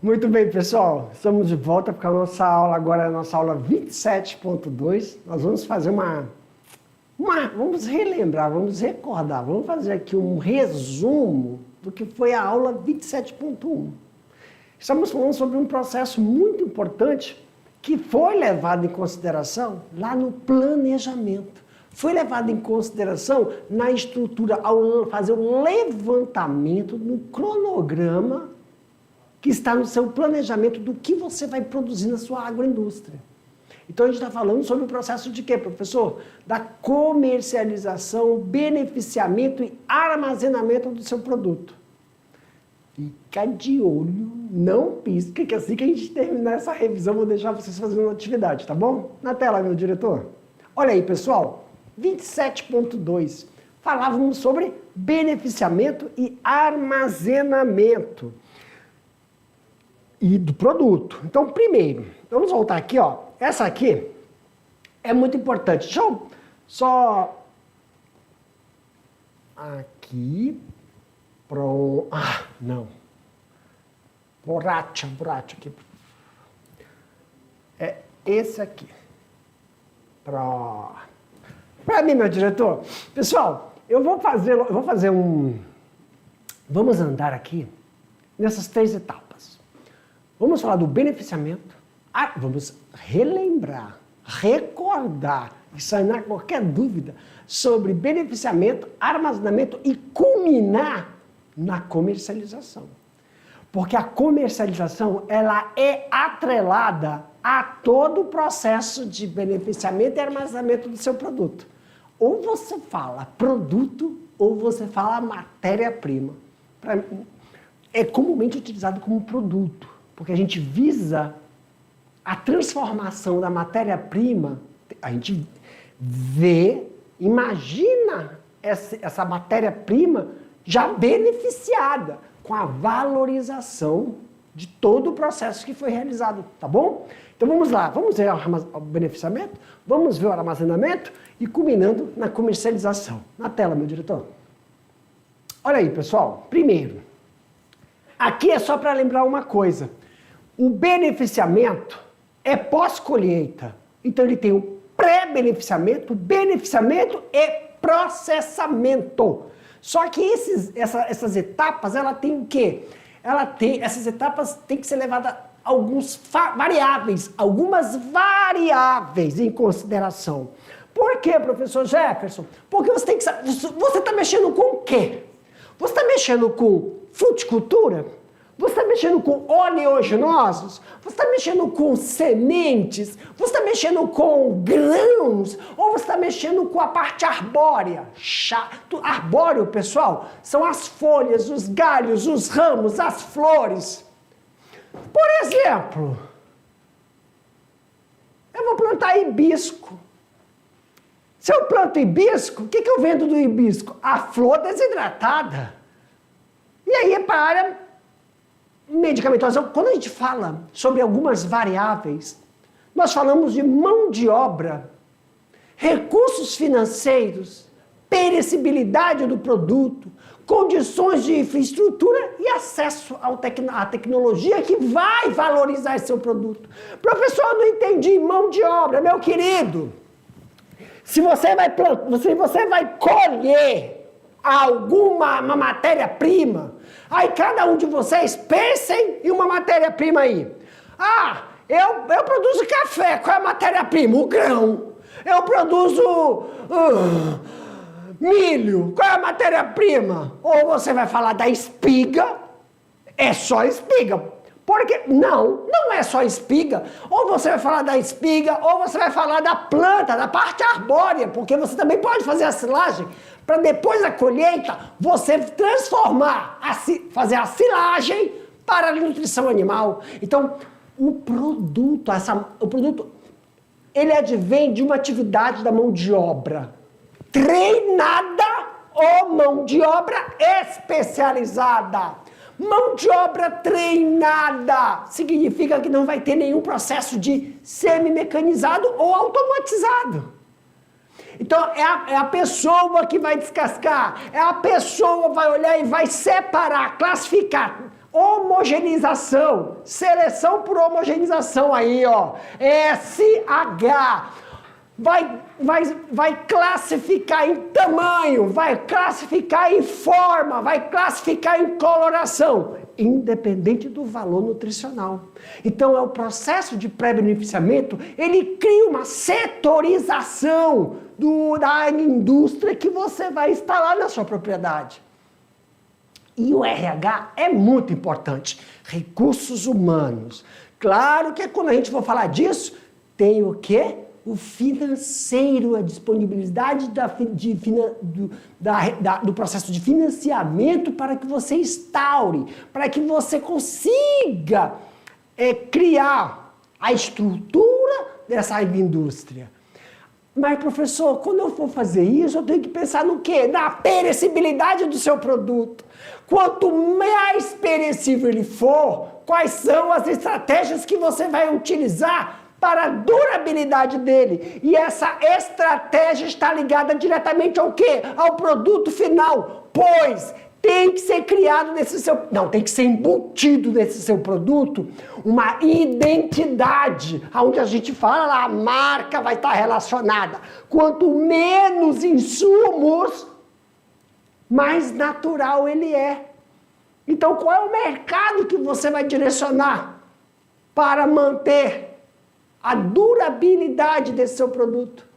Muito bem, pessoal. Estamos de volta porque a nossa aula agora é a nossa aula 27.2. Nós vamos fazer vamos relembrar, vamos recordar, vamos fazer aqui um resumo do que foi a aula 27.1. Estamos falando sobre um processo muito importante que foi levado em consideração lá no planejamento. Foi levado em consideração na estrutura ao fazer o levantamento no cronograma que está no seu planejamento do que você vai produzir na sua agroindústria. Então a gente está falando sobre o processo de quê, professor? Da comercialização, beneficiamento e armazenamento do seu produto. Fica de olho, não pisca, que assim que a gente terminar essa revisão, eu vou deixar vocês fazendo uma atividade, tá bom? Na tela, meu diretor. Olha aí, pessoal, 27.2. Falávamos sobre beneficiamento e armazenamento e do produto. Então, primeiro, vamos voltar aqui, ó. Essa aqui é muito importante. Deixa eu só... Aqui... Pronto. Ah, não. Borracha aqui. É esse aqui. Pronto. Para mim, meu diretor. Pessoal, eu vou fazer um... Vamos andar aqui nessas 3 etapas. Vamos falar do beneficiamento. Vamos relembrar, recordar e sanar qualquer dúvida sobre beneficiamento, armazenamento e culminar na comercialização. Porque a comercialização, ela é atrelada a todo o processo de beneficiamento e armazenamento do seu produto. Ou você fala produto, ou você fala matéria-prima. É comumente utilizado como produto, porque a gente visa a transformação da matéria-prima, a gente vê, imagina essa matéria-prima já beneficiada com a valorização de todo o processo que foi realizado, tá bom? Então vamos lá, vamos ver o beneficiamento, vamos ver o armazenamento e culminando na comercialização. Na tela, meu diretor. Olha aí, pessoal. Primeiro, aqui é só para lembrar uma coisa. O beneficiamento é pós-colheita. Então ele tem o pré-beneficiamento, beneficiamento e processamento. Só que essas etapas, ela tem o quê? Essas etapas têm que ser levadas algumas variáveis em consideração. Por quê, professor Jefferson? Porque você tem que saber, você está mexendo com o quê? Você está mexendo com fruticultura? Você está mexendo com oleaginosos? Você está mexendo com sementes? Você está mexendo com grãos? Ou você está mexendo com a parte arbórea? Arbóreo, pessoal, são as folhas, os galhos, os ramos, as flores. Por exemplo, eu vou plantar hibisco. Se eu planto hibisco, o que eu vendo do hibisco? A flor desidratada. E aí é para a área medicamentosa. Quando a gente fala sobre algumas variáveis, nós falamos de mão de obra, recursos financeiros, perecibilidade do produto, condições de infraestrutura e acesso à tecnologia que vai valorizar esse seu produto. Professor, eu não entendi mão de obra, meu querido. Se você vai colher alguma matéria-prima, aí cada um de vocês pensem em uma matéria-prima aí. Eu produzo café, qual é a matéria-prima? O grão. Eu produzo milho, qual é a matéria-prima? Ou você vai falar da espiga, é só espiga. Porque não é só espiga. Ou você vai falar da espiga, ou você vai falar da planta, da parte arbórea, porque você também pode fazer a silagem para depois da colheita você transformar, fazer a silagem para a nutrição animal. Então, o produto, ele advém de uma atividade da mão de obra treinada ou mão de obra especializada. Mão de obra treinada significa que não vai ter nenhum processo de semi-mecanizado ou automatizado. Então, é a pessoa que vai descascar, é a pessoa que vai olhar e vai separar, classificar. homogeneização, seleção por homogeneização aí, ó, SH, vai classificar em tamanho, vai classificar em forma, vai classificar em coloração, independente do valor nutricional. Então, é o processo de pré-beneficiamento, ele cria uma setorização da indústria que você vai instalar na sua propriedade. E o RH é muito importante. Recursos humanos. Claro que quando a gente for falar disso, tem o quê? O financeiro, a disponibilidade do processo de financiamento para que você instaure, para que você consiga criar a estrutura dessa indústria. Mas, professor, quando eu for fazer isso, eu tenho que pensar no quê? Na perecibilidade do seu produto. Quanto mais perecível ele for, quais são as estratégias que você vai utilizar para a durabilidade dele? E essa estratégia está ligada diretamente ao quê? Ao produto final. Pois tem que ser criado tem que ser embutido nesse seu produto uma identidade, onde a gente fala lá, a marca vai estar relacionada. Quanto menos insumos, mais natural ele é. Então, qual é o mercado que você vai direcionar para manter a durabilidade desse seu produto?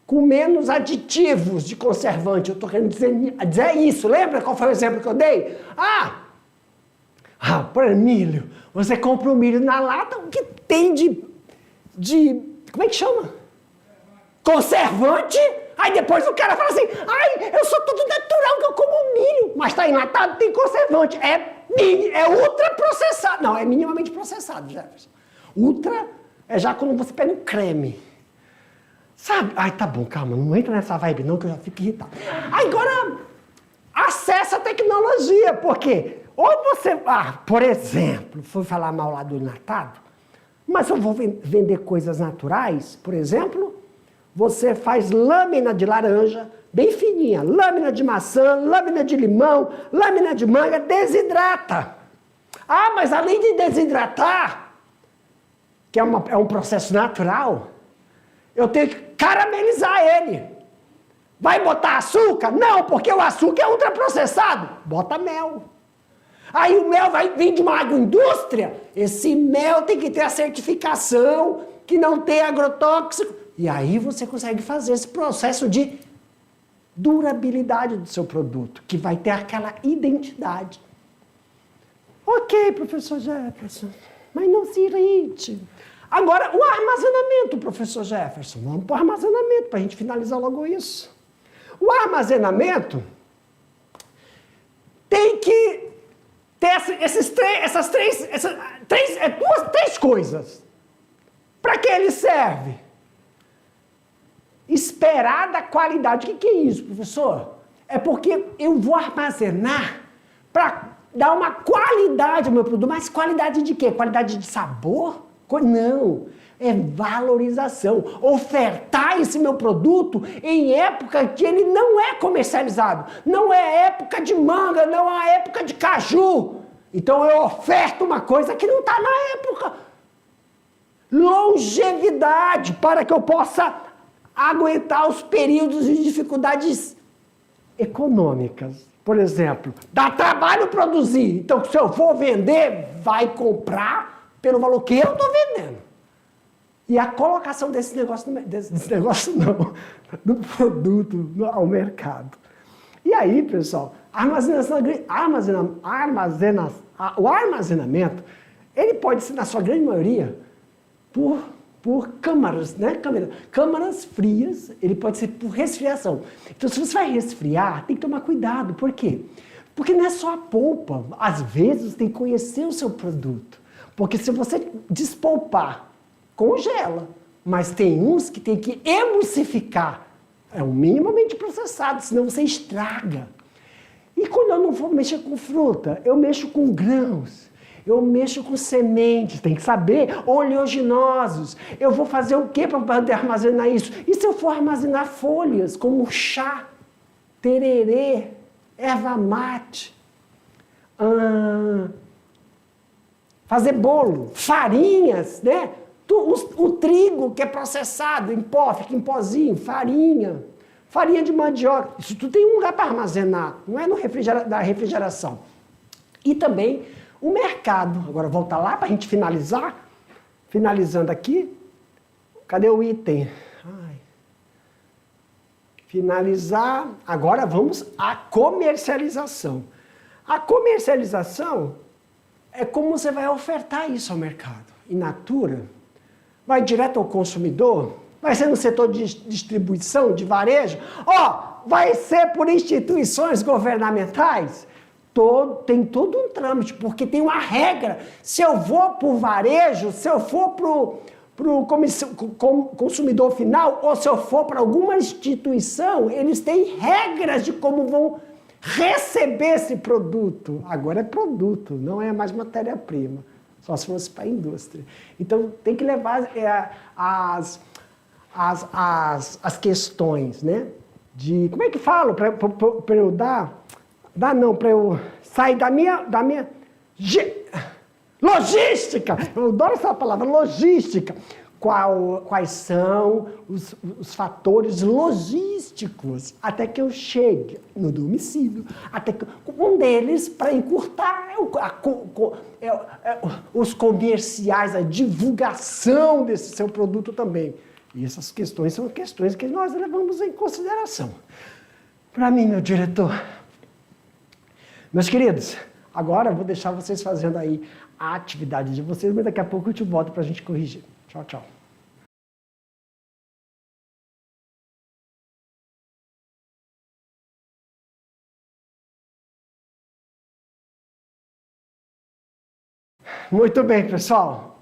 Com menos aditivos de conservante. Eu estou querendo dizer isso. Lembra qual foi o exemplo que eu dei? Por milho. Você compra o milho na lata, o que tem de como é que chama? Conservante. Aí depois o cara fala assim, eu sou tudo natural que eu como milho. Mas está enlatado, tem conservante. É ultraprocessado. Não, é minimamente processado, Jefferson. Ultra é já quando você pega um creme. Sabe? Tá bom, calma, não entra nessa vibe não, que eu já fico irritado. Agora, acessa a tecnologia, porque ou você, por exemplo, foi falar mal lá do enlatado, mas eu vou vender coisas naturais, por exemplo, você faz lâmina de laranja, bem fininha, lâmina de maçã, lâmina de limão, lâmina de manga, desidrata. Mas além de desidratar, que é um processo natural, eu tenho que caramelizar ele. Vai botar açúcar? Não, porque o açúcar é ultraprocessado. Bota mel. Aí o mel vai vir de uma agroindústria. Esse mel tem que ter a certificação que não tem agrotóxico. E aí você consegue fazer esse processo de durabilidade do seu produto, que vai ter aquela identidade. Ok, professor Jefferson, mas não se irrite. Agora, o armazenamento, professor Jefferson. Vamos para o armazenamento, para a gente finalizar logo isso. O armazenamento tem que ter três coisas. Para que ele serve? Esperada qualidade. O que é isso, professor? É porque eu vou armazenar para dar uma qualidade ao meu produto. Mas qualidade de quê? Qualidade de sabor? Não, é valorização. Ofertar esse meu produto em época que ele não é comercializado. Não é época de manga, não é época de caju. Então eu oferto uma coisa que não está na época. Longevidade, para que eu possa aguentar os períodos de dificuldades econômicas. Por exemplo, dá trabalho produzir. Então, se eu for vender, vai comprar pelo valor que eu estou vendendo. E a colocação desse negócio do produto ao mercado. E aí, pessoal, o armazenamento, ele pode ser, na sua grande maioria, por câmaras, né? Câmaras frias, ele pode ser por resfriação. Então, se você vai resfriar, tem que tomar cuidado. Por quê? Porque não é só a polpa. Às vezes, tem que conhecer o seu produto. Porque se você despolpar, congela. Mas tem uns que tem que emulsificar. É um minimamente processado, senão você estraga. E quando eu não vou mexer com fruta, eu mexo com grãos. Eu mexo com sementes, tem que saber, oleaginosos. Eu vou fazer o que para poder armazenar isso? E se eu for armazenar folhas, como chá, tererê, erva mate, fazer bolo, farinhas, né? O trigo que é processado em pó, fica em pozinho, farinha de mandioca. Isso tudo tem um lugar para armazenar, não é no da refrigeração. E também o mercado. Agora voltar lá para a gente finalizar. Finalizando aqui. Cadê o item? Finalizar. Agora vamos à comercialização. A comercialização é como você vai ofertar isso ao mercado. In natura, vai direto ao consumidor, vai ser no setor de distribuição, de varejo, vai ser por instituições governamentais. Tem todo um trâmite, porque tem uma regra. Se eu vou para o varejo, se eu for para o consumidor final, ou se eu for para alguma instituição, eles têm regras de como vão receber esse produto. Agora é produto, não é mais matéria-prima. Só se fosse para a indústria. Então, tem que levar as questões, né? De, como é que falo para eu para eu sair da minha logística. Eu adoro essa palavra, logística. Quais são os fatores logísticos até que eu chegue no domicílio. Até que, um deles, para encurtar, os comerciais, a divulgação desse seu produto também. E essas questões são questões que nós levamos em consideração. Para mim, meu diretor. Meus queridos, agora eu vou deixar vocês fazendo aí a atividade de vocês, mas daqui a pouco eu te volto para a gente corrigir. Tchau, tchau. Muito bem, pessoal.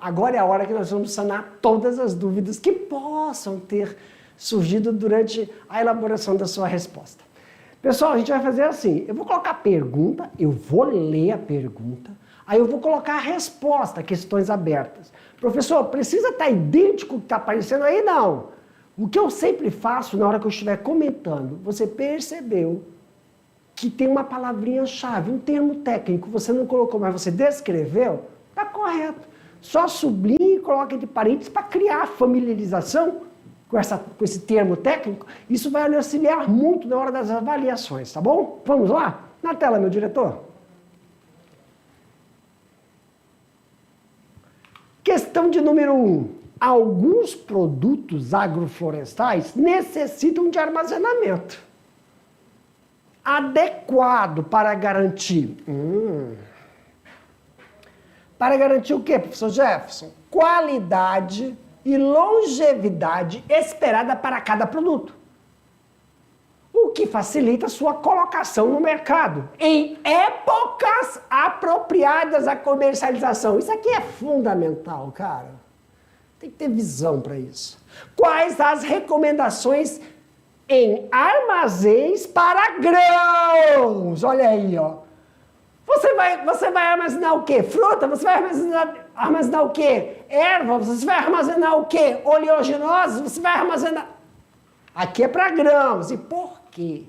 Agora é a hora que nós vamos sanar todas as dúvidas que possam ter surgido durante a elaboração da sua resposta. Pessoal, a gente vai fazer assim, eu vou colocar a pergunta, eu vou ler a pergunta, aí eu vou colocar a resposta, questões abertas. Professor, precisa estar idêntico ao que está aparecendo aí? Não. O que eu sempre faço na hora que eu estiver comentando, você percebeu que tem uma palavrinha-chave, um termo técnico, você não colocou, mas você descreveu, está correto. Só sublinhe e coloque entre parênteses para criar familiarização com esse termo técnico. Isso vai lhe auxiliar muito na hora das avaliações, tá bom? Vamos lá? Na tela, meu diretor. Questão de número 1. Alguns produtos agroflorestais necessitam de armazenamento adequado para garantir. Para garantir o quê, professor Jefferson? Qualidade e longevidade esperada para cada produto. O que facilita sua colocação no mercado em épocas apropriadas à comercialização. Isso aqui é fundamental, cara. Tem que ter visão para isso. Quais as recomendações em armazéns para grãos? Olha aí, ó. Você vai armazenar o quê? Fruta? Você vai armazenar o quê? Erva? Você vai armazenar o quê? Oleaginosos? Você vai armazenar... Aqui é para grãos. E por quê?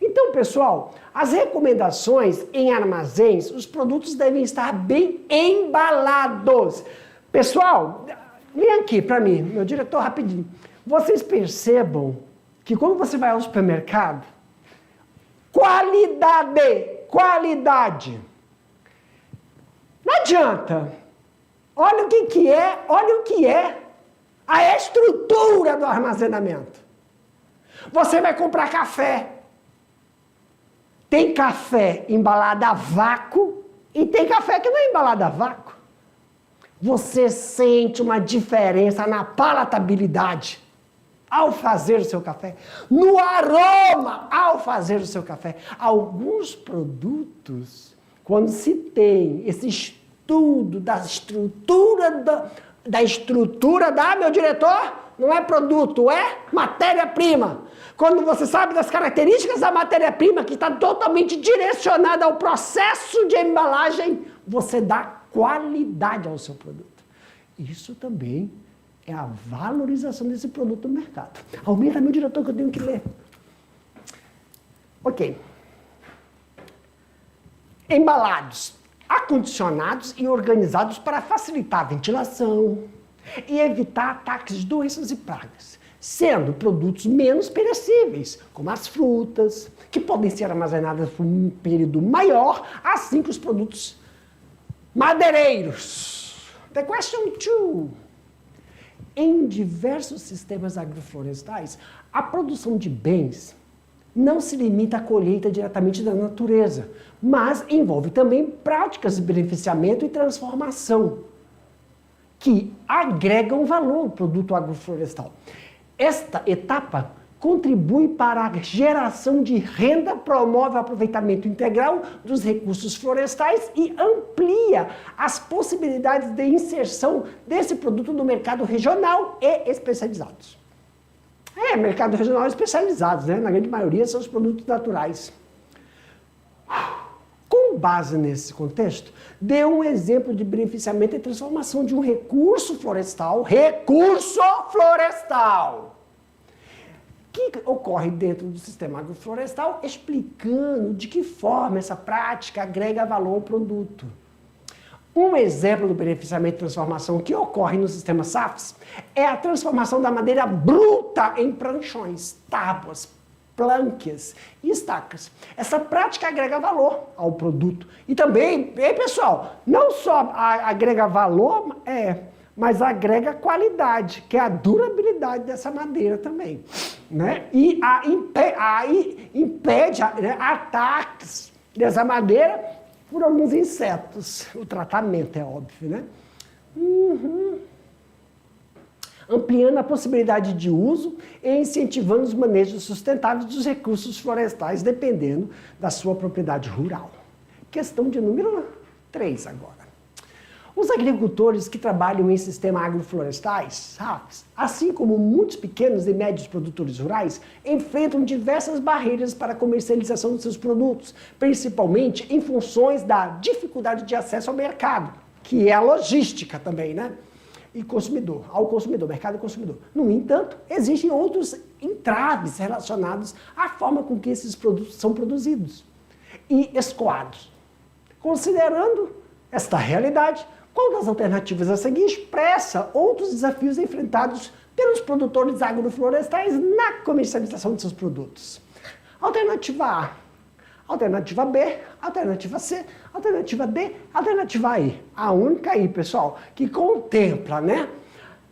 Então, pessoal, as recomendações em armazéns, os produtos devem estar bem embalados. Pessoal, vem aqui para mim, meu diretor, rapidinho. Vocês percebam que quando você vai ao supermercado, qualidade. Não adianta. Olha o que é a estrutura do armazenamento. Você vai comprar café. Tem café embalado a vácuo e tem café que não é embalado a vácuo. Você sente uma diferença na palatabilidade ao fazer o seu café, no aroma ao fazer o seu café. Alguns produtos, quando se tem esse estudo da estrutura da, meu diretor, não é produto, é matéria-prima. Quando você sabe das características da matéria-prima, que está totalmente direcionada ao processo de embalagem, você dá qualidade ao seu produto. Isso também é a valorização desse produto no mercado. Aumenta, meu diretor, que eu tenho que ler. Ok. Embalados. acondicionados e organizados para facilitar a ventilação e evitar ataques de doenças e pragas, sendo produtos menos perecíveis, como as frutas, que podem ser armazenadas por um período maior, assim como os produtos madeireiros. The question 2. Em diversos sistemas agroflorestais, a produção de bens não se limita à colheita diretamente da natureza, mas envolve também práticas de beneficiamento e transformação que agregam valor ao produto agroflorestal. Esta etapa contribui para a geração de renda, promove o aproveitamento integral dos recursos florestais e amplia as possibilidades de inserção desse produto no mercado regional e especializados. Mercado regional especializados, né? Na grande maioria são os produtos naturais. Com base nesse contexto, dê um exemplo de beneficiamento e transformação de um recurso florestal, que ocorre dentro do sistema agroflorestal, explicando de que forma essa prática agrega valor ao produto. Um exemplo do beneficiamento e transformação que ocorre no sistema SAFs é a transformação da madeira bruta em pranchões, tábuas, planques e estacas. Essa prática agrega valor ao produto. E também, pessoal, não só agrega valor, mas agrega qualidade, que é a durabilidade dessa madeira também. Né? E impede ataques dessa madeira por alguns insetos. O tratamento é óbvio, né? Ampliando a possibilidade de uso e incentivando os manejos sustentáveis dos recursos florestais, dependendo da sua propriedade rural. Questão de número 3 agora. Os agricultores que trabalham em sistemas agroflorestais, SAFs, assim como muitos pequenos e médios produtores rurais, enfrentam diversas barreiras para a comercialização de seus produtos, principalmente em funções da dificuldade de acesso ao mercado, que é a logística também, né? E ao consumidor, mercado e consumidor. No entanto, existem outros entraves relacionados à forma com que esses produtos são produzidos e escoados. Considerando esta realidade, qual das alternativas a seguir expressa outros desafios enfrentados pelos produtores agroflorestais na comercialização de seus produtos? Alternativa A, alternativa B, alternativa C, alternativa D, alternativa E. A única aí, pessoal, que contempla, né?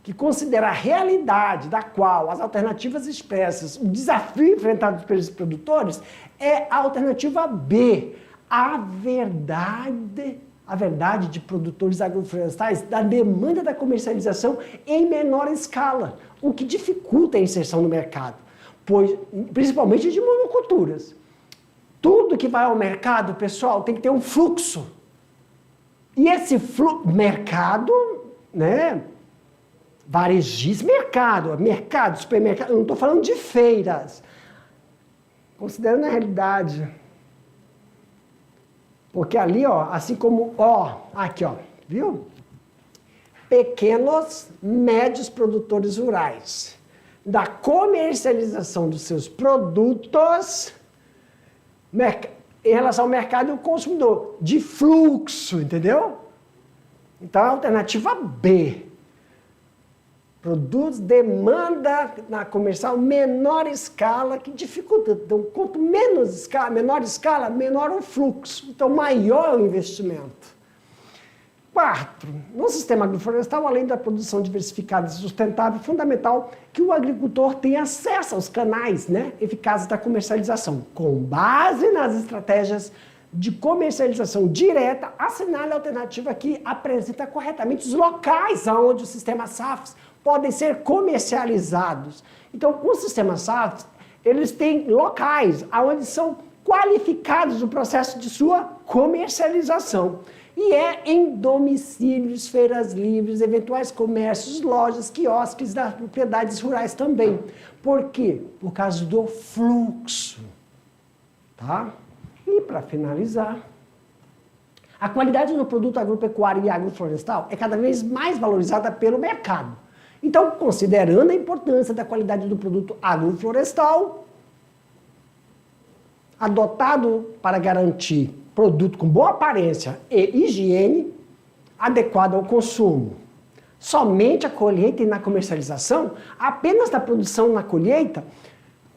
Que considera a realidade da qual as alternativas expressas, o desafio enfrentado pelos produtores, é a alternativa B, a verdade de produtores agroflorestais da demanda da comercialização em menor escala, o que dificulta a inserção no mercado, pois, principalmente de monoculturas. Tudo que vai ao mercado, pessoal, tem que ter um fluxo. E esse mercado, né? Varejista, mercado, supermercado, eu não estou falando de feiras. Considerando a realidade. Porque ali, ó, assim como, aqui, ó, viu? Pequenos, médios produtores rurais. Da comercialização dos seus produtos em relação ao mercado e ao consumidor. De fluxo, entendeu? Então, a alternativa B. Produtos, demanda na comercial, menor escala, que dificulta. Então, quanto menor escala, menor o fluxo. Então, maior o investimento. 4. No sistema agroflorestal, além da produção diversificada e sustentável, é fundamental que o agricultor tenha acesso aos canais, né, eficazes da comercialização. Com base nas estratégias de comercialização direta, assinale a alternativa que apresenta corretamente os locais onde os sistemas SAFs podem ser comercializados. Então, os sistemas SAFs, eles têm locais onde são qualificados o processo de sua comercialização. E é em domicílios, feiras livres, eventuais comércios, lojas, quiosques das propriedades rurais também. Por quê? Por causa do fluxo. Tá? E para finalizar, a qualidade do produto agropecuário e agroflorestal é cada vez mais valorizada pelo mercado. Então, considerando a importância da qualidade do produto agroflorestal, adotado para garantir produto com boa aparência e higiene adequado ao consumo. Somente a colheita e na comercialização, apenas da produção na colheita,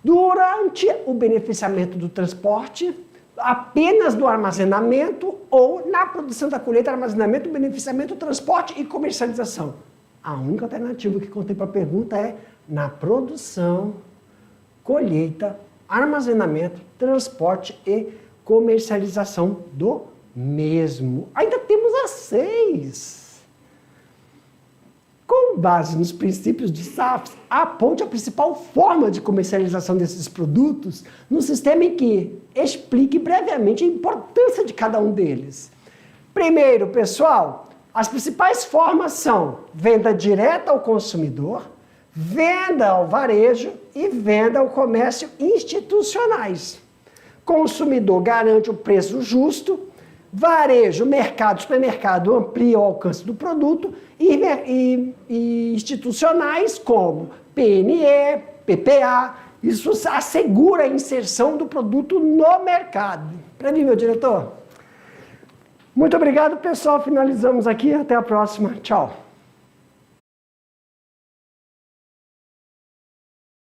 durante o beneficiamento do transporte, apenas do armazenamento ou na produção da colheita, armazenamento, beneficiamento, transporte e comercialização. A única alternativa que contempla a pergunta é na produção, colheita, armazenamento, transporte e comercialização do mesmo. Ainda temos as 6. Com base nos princípios de SAFs, aponte a principal forma de comercialização desses produtos no sistema em que explique brevemente a importância de cada um deles. Primeiro, pessoal, as principais formas são venda direta ao consumidor, venda ao varejo e venda ao comércio institucionais. Consumidor garante o preço justo, varejo, mercado, supermercado amplia o alcance do produto e institucionais como PNE, PPA, isso assegura a inserção do produto no mercado. Para mim, meu diretor. Muito obrigado, pessoal. Finalizamos aqui. Até a próxima. Tchau.